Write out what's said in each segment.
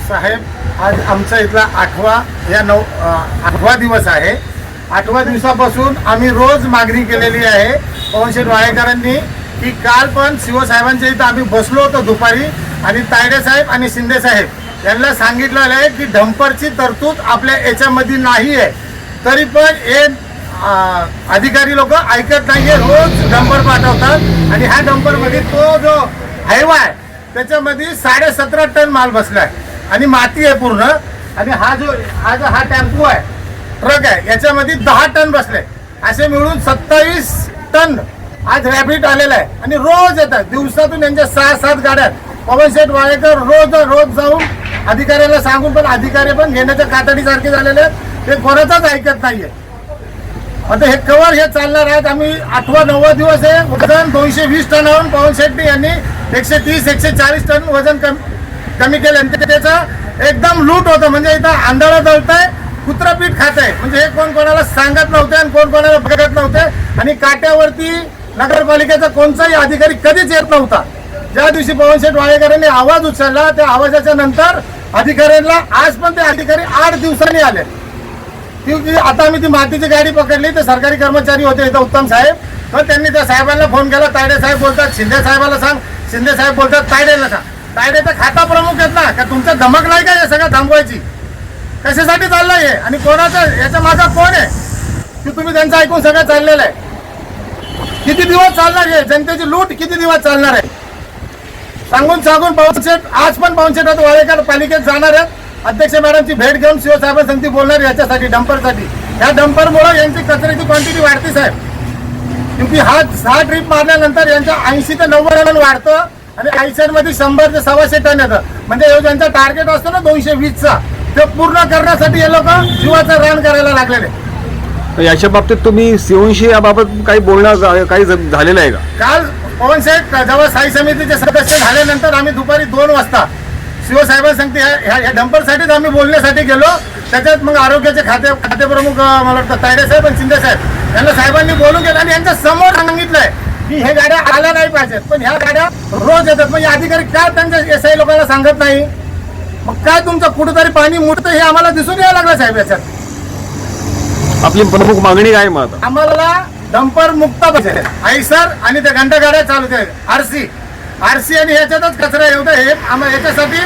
साहेब, आज आमचा इथला 8वा दिवस आहे. 8व्या दिवसापासून आम्ही रोज मागणी केलेली आहे पवनशेठ वाळेकरांनी की काल पण शिवसाहेबांच्या इथं आम्ही बसलो होतो दुपारी आणि तायडे साहेब आणि शिंदे साहेब यांना सांगितलेलं आहे की डंपरची तरतूद आपल्या याच्यामध्ये नाही आहे. तरी पण हे अधिकारी लोक ऐकत नाहीये. रोज डंपर पाठवतात आणि ह्या डंपरमध्ये तो जो हायवा आहे त्याच्यामध्ये 17.5 टन माल बसलाय आणि माती आहे पूर्ण. आणि हा टेम्पो आहे, ट्रक आहे, याच्यामध्ये 10 टन बसले. असे मिळून 27 टन आज रॅपिड आलेला आहे. आणि रोज येतात, दिवसातून यांच्या 6-7 गाड्या. पवनशेठ वाळेकर रोज जाऊन अधिकाऱ्याला सांगून पण अधिकारी पण घेण्याच्या कातडीसारखे झालेले आहेत. ते कोणाचाच ऐकत नाहीये. आता हे कवर हे चालणार आहेत. आम्ही 8वा-9वा दिवस आहे. वजन 220 टनावरून पवनशेट्टी यांनी 130-140 टन वजन कमी केलं. त्याचं एकदम लूट होतं. म्हणजे इथं आंधळं जळतंय, कुत्रपीठ खात आहे. म्हणजे हे कोण कोणाला सांगत नव्हते आणि कोण कोणाला बघत नव्हते. आणि काट्यावरती नगरपालिकेचा कोणताही अधिकारी कधीच येत नव्हता. ज्या दिवशी पवनशेठ वाळेकरांनी आवाज उचलला त्या आवाजाच्या नंतर अधिकाऱ्यांना आज पण ते अधिकारी 8 दिवसांनी आले. क्योंकि आता आम्ही ती मातीची गाडी पकडली. तर सरकारी कर्मचारी होते इथं उत्तम साहेब. तर त्यांनी त्या साहेबांना फोन केला. तायडे साहेब बोलतात शिंदे साहेबाला सांग, शिंदे साहेब बोलतात तायडेला सांग. तायडे तर खाता प्रमुख आहेत ना, का तुमचा धमक नाही का हे सगळं थांबवायची? कशासाठी चाललंय हे आणि कोणाचं याच्या माझा कोण आहे की तुम्ही त्यांचं ऐकून सगळं चाललेलं आहे? किती दिवस चालणार आहे जनतेची लूट? किती दिवस चालणार आहे? सांगून पवनशेठ आज पण पवनशेठ वाळेकर पालिकेत जाणार आहेत. अध्यक्ष मॅडमची भेट घेऊन शिवसाहेबांसाठी बोलणार याच्यासाठी, डंपरसाठी. ह्या डंपरमुळे यांची कचऱ्याची क्वांटिटी वाढते साहेब. क्योंकि हा 6 ट्रिप मारल्यानंतर यांच्या 80 ते 90 टन वाढतं आणि आयसरमध्ये 100 ते 125 टन येतं. म्हणजे ज्यांचा टार्गेट असतो ना 220चा, ते पूर्ण करण्यासाठी हे लोक जीवाचं रान करायला लागलेले. याच्या बाबतीत तुम्ही शिवंशी याबाबत काही बोलणं काही झालेलं आहे का? काल पवनशेठ जेव्हा स्थायी समितीचे सदस्य झाल्यानंतर आम्ही दुपारी 2 वाजता शिवसाहेबांसाठी ह्या डंपरसाठीच आम्ही बोलण्यासाठी गेलो. त्याच्यात मग आरोग्याचे खाते प्रमुख मला वाटतं तायडे साहेब आणि शिंदे साहेब यांना साहेबांनी बोलून गेलं आणि यांच्या समोर सांगितलंय की हे गाड्या आल्या नाही पाहिजेत, पण ह्या गाड्या रोज येतात. मग अधिकारी काय त्यांच्या एसआय लोकांना सांगत नाही? मग काय तुमचं कुठेतरी पाणी मुडतं हे आम्हाला दिसून यायला लागलं साहेब. याच्यात आपली प्रमुख मागणी काय मग? आम्हाला डंपर मुक्त पाहिजे, आयसर आणि त्या घंटा गाड्या चालू आहेत. आरसी आणि ह्याच्यातच कचरा येऊ हे आम्हाला याच्यासाठी.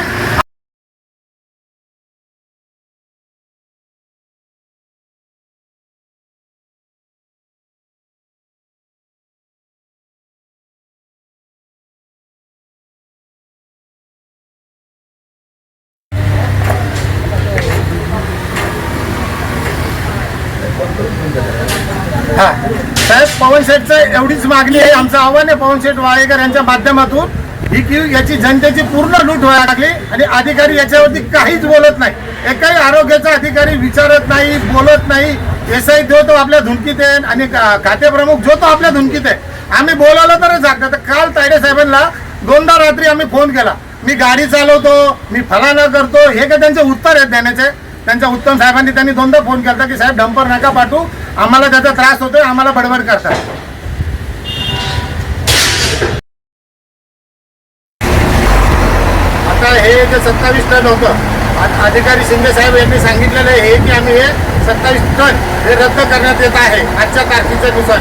हा साहेब, पवनशेठचं एवढीच मागणी आहे. आमचं आव्हान आहे पवनशेठ वाळेकर यांच्या माध्यमातून ही की याची जनतेची पूर्ण लूट व्हायला लागली आणि अधिकारी याच्यावरती काहीच बोलत नाही. एकही आरोग्याचा अधिकारी विचारत नाही, बोलत नाही. एसआय जो तो आपल्या धुनकीत आहे आणि खाते प्रमुख जो तो आपल्या धुनकीत आहे. आम्ही बोलावलं तरच जागतात. तर काल तायडे साहेबांना 2दा रात्री आम्ही फोन केला. मी गाडी चालवतो, मी फलाना करतो, हे काय त्यांचे उत्तर आहेत देण्याचे. त्यांच्या उत्तम साहेबांनी त्यांनी 2दा फोन केला की साहेब डंपर नका पाठवू, आम्हाला त्याचा त्रास होतोय, आम्हाला बडबड करतात. आता हे जे 27 टन होतं, अधिकारी शिंदे साहेब यांनी सांगितलेलं आहे की आम्ही हे 27 टन हे रद्द करण्यात येत आहे आजच्या तारखेच्या नुसार.